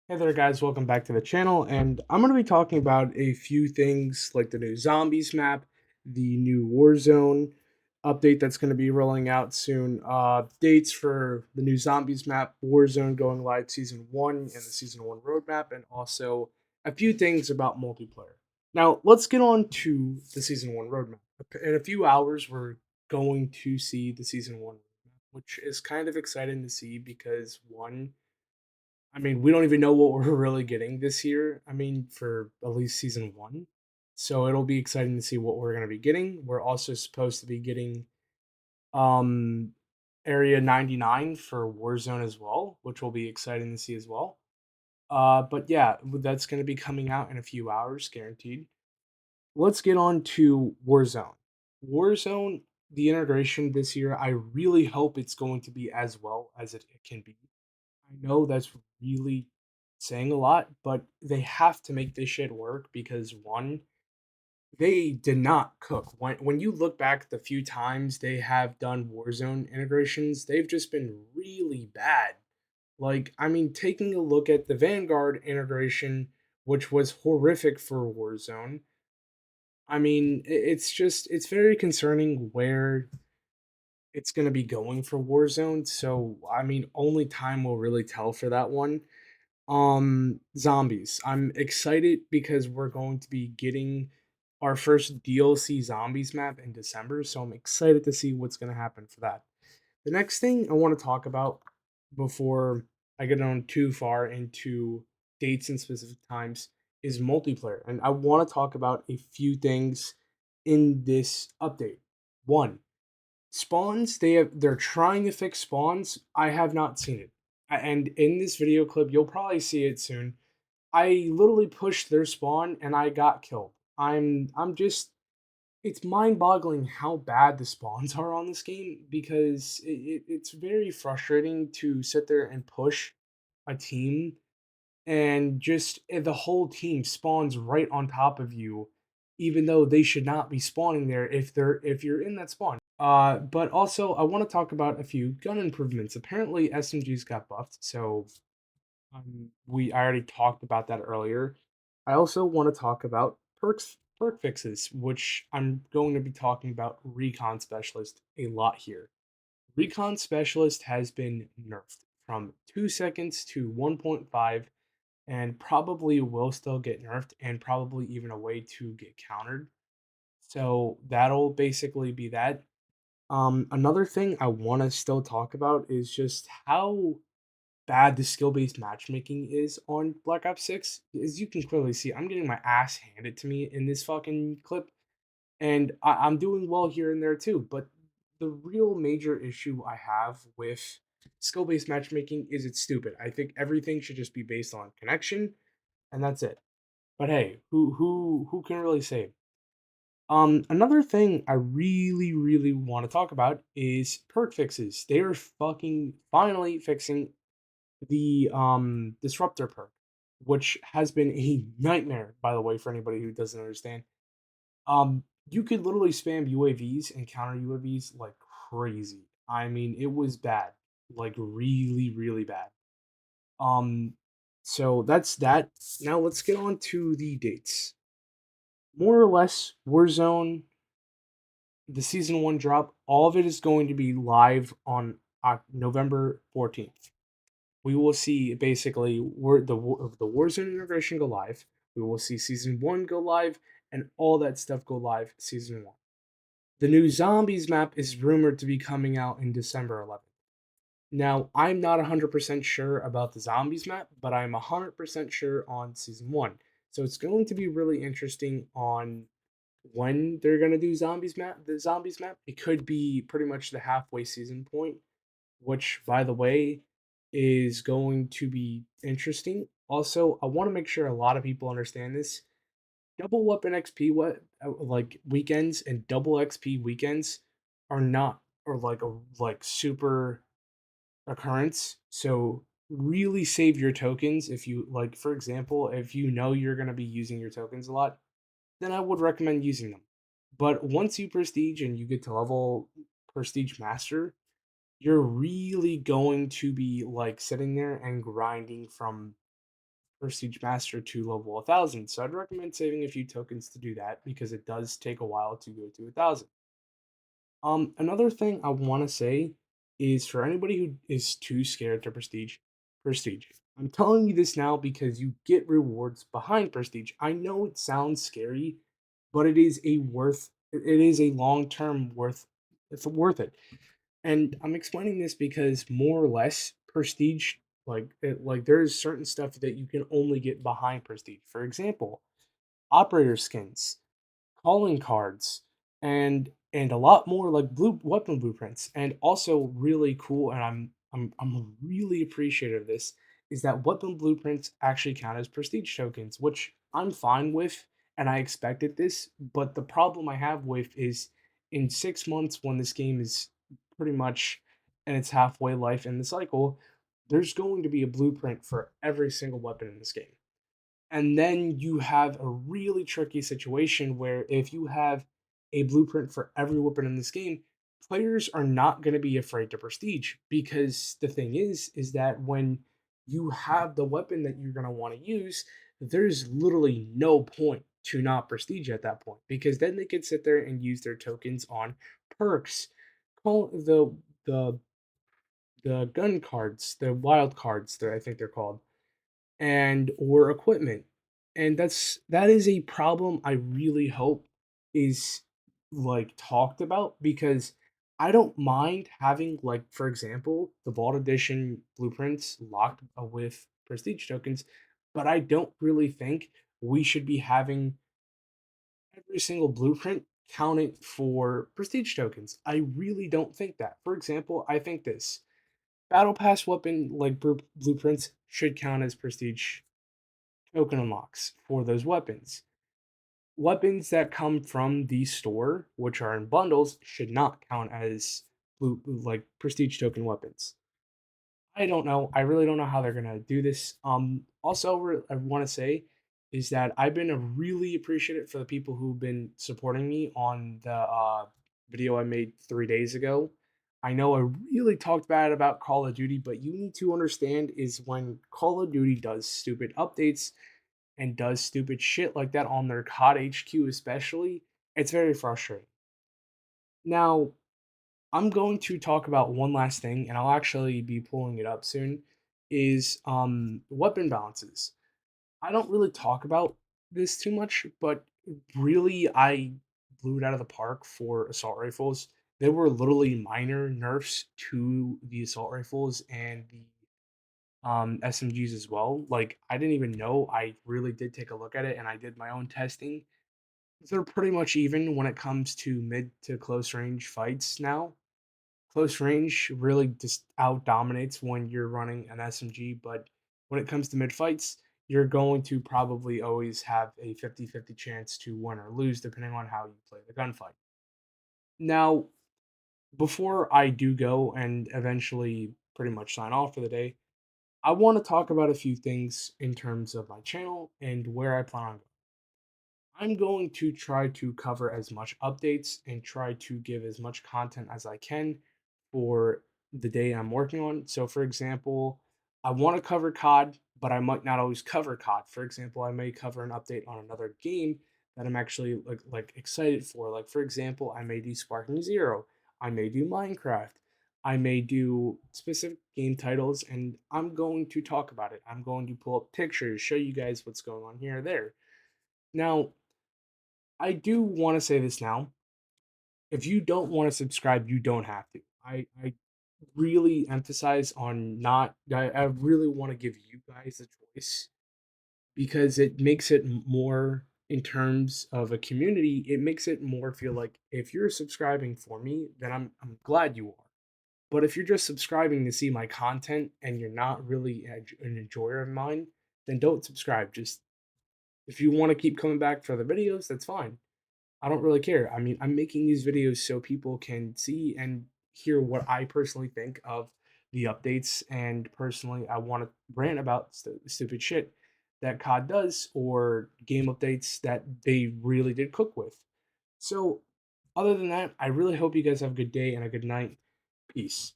Hey there, guys. Welcome back to the channel. And I'm going to be talking about a few things like the new Zombies map, the new Warzone update that's going to be rolling out soon, dates for the new Zombies map, Warzone going live season 1, and the season 1 roadmap, and also a few things about multiplayer. Now, let's get on to the season 1 roadmap. In a few hours, we're going to see the season 1 roadmap, which is kind of exciting to see because, one, we don't even know what we're really getting this year. For at least season one. So it'll be exciting to see what we're going to be getting. We're also supposed to be getting um Area 99 for Warzone as well, which will be exciting to see as well. But yeah, that's going to be coming out in a few hours, guaranteed. Let's get on to Warzone. Warzone, the integration this year, I really hope it's going to be as well as it can be. I know that's really saying a lot, but they have to make this shit work because one, they did not cook. When you look back the few times they have done Warzone integrations, they've just been really bad. Taking a look at the Vanguard integration, which was horrific for Warzone. It's very concerning where it's going to be going for Warzone. So, only time will really tell for that one. Zombies. I'm excited because we're going to be getting our first DLC zombies map in December, so I'm excited to see what's going to happen for that. The next thing I want to talk about before I get on too far into dates and specific times is multiplayer, and I want to talk about a few things in this update. One, spawns, they're trying to fix spawns. I have not seen it. And in this video clip, you'll probably see it soon. I literally pushed their spawn and I got killed. I'm just it's mind-boggling how bad the spawns are on this game because it's very frustrating to sit there and push a team and just the whole team spawns right on top of you, even though they should not be spawning there if you're in that spawn. But also I want to talk about a few gun improvements. Apparently SMGs got buffed, so I already talked about that earlier. I also want to talk about perk fixes, which I'm going to be talking about Recon Specialist a lot here. Recon Specialist has been nerfed from 2 seconds to 1.5 and probably will still get nerfed and probably even a way to get countered. So that'll basically be that. Another thing I want to still talk about is just how bad the skill based matchmaking is on Black Ops 6. As you can clearly see, I'm getting my ass handed to me in this fucking clip, and I'm doing well here and there too. But the real major issue I have with skill based matchmaking is it's stupid. I think everything should just be based on connection, and that's it. But hey, who can really say? Another thing I really want to talk about is perk fixes. They are fucking finally fixing the disruptor perk, which has been a nightmare, by the way, for anybody who doesn't understand. You could literally spam UAVs and counter UAVs like crazy. It was bad, like really bad. Um, so that's that. Now let's get on to the dates. More or less, Warzone, the season one drop, all of it is going to be live on November 14th. We will see basically the Warzone integration go live. We will see season one go live and all that stuff go live season one. The new zombies map is rumored to be coming out in December 11th. Now, I'm not 100% sure about the zombies map, but I'm 100% sure on season one. So it's going to be really interesting on when they're going to do the zombies map. It could be pretty much the halfway season point, which, by the way, is going to be interesting. Also, I want to make sure a lot of people understand this. Double weapon XP like weekends and double XP weekends are not or like a like super occurrence. So really save your tokens if you like, for example, if you know you're going to be using your tokens a lot, then I would recommend using them. But once you prestige and you get to level prestige master, you're really going to be like sitting there and grinding from Prestige Master to level 1,000. So I'd recommend saving a few tokens to do that because it does take a while to go to 1,000. Another thing I want to say is for anybody who is too scared to prestige. I'm telling you this now because you get rewards behind prestige. I know it sounds scary, but it is a long-term it's worth it. And I'm explaining this because more or less prestige like there's certain stuff that you can only get behind prestige. For example, operator skins, calling cards, and a lot more like blue weapon blueprints. And also really cool, and I'm really appreciative of this, is that weapon blueprints actually count as prestige tokens, which I'm fine with, and I expected this. But the problem I have with is in 6 months when this game is pretty much in its halfway life in the cycle, there's going to be a blueprint for every single weapon in this game. And then you have a really tricky situation where if you have a blueprint for every weapon in this game, players are not going to be afraid to prestige because the thing is that when you have the weapon that you're going to want to use, there's literally no point to not prestige at that point because then they can sit there and use their tokens on perks, call the gun cards, the wild cards, I think they're called, and or equipment. And that is a problem I really hope is like talked about because I don't mind having like for example the vault edition blueprints locked with prestige tokens, but I don't really think we should be having every single blueprint counted for prestige tokens. I really don't think that. For example, I think this battle pass weapon like blueprints should count as prestige token unlocks for those weapons. Weapons that come from the store, which are in bundles, should not count as like prestige token weapons. I don't know. I really don't know how they're gonna do this. Also, I want to say is that I've been a really appreciative for the people who've been supporting me on the video I made 3 days ago. I know I really talked bad about Call of Duty, but you need to understand is when Call of Duty does stupid updates and does stupid shit like that on their COD HQ, especially, it's very frustrating. Now, I'm going to talk about one last thing, and I'll actually be pulling it up soon. Is weapon balances. I don't really talk about this too much, but really, I blew it out of the park for assault rifles. There were literally minor nerfs to the assault rifles and the SMGs as well. Like I didn't even know. I really did take a look at it, and I did my own testing. They're pretty much even when it comes to mid to close range fights now. Close range really just out dominates when you're running an SMG, but when it comes to mid fights, you're going to probably always have a 50-50 chance to win or lose depending on how you play the gunfight. Now, before I do go and eventually pretty much sign off for the day, I want to talk about a few things in terms of my channel and where I plan on going. I'm going to try to cover as much updates and try to give as much content as I can for the day I'm working on. So, for example, I want to cover COD, but I might not always cover COD. For example, I may cover an update on another game that I'm actually like excited for. Like for example, I may do Sparking Zero, I may do Minecraft, I may do specific game titles, and I'm going to talk about it. I'm going to pull up pictures, show you guys what's going on here or there. Now, I do want to say this now. If you don't want to subscribe, you don't have to. I really emphasize on not, I really want to give you guys a choice because it makes it more in terms of a community, it makes it more feel like if you're subscribing for me, then I'm glad you are. But if you're just subscribing to see my content and you're not really an enjoyer of mine, then don't subscribe. Just if you want to keep coming back for the videos, that's fine. I don't really care. I mean, I'm making these videos so people can see and hear what I personally think of the updates. And personally, I want to rant about stupid shit that COD does or game updates that they really did cook with. So, other than that, I really hope you guys have a good day and a good night. Peace.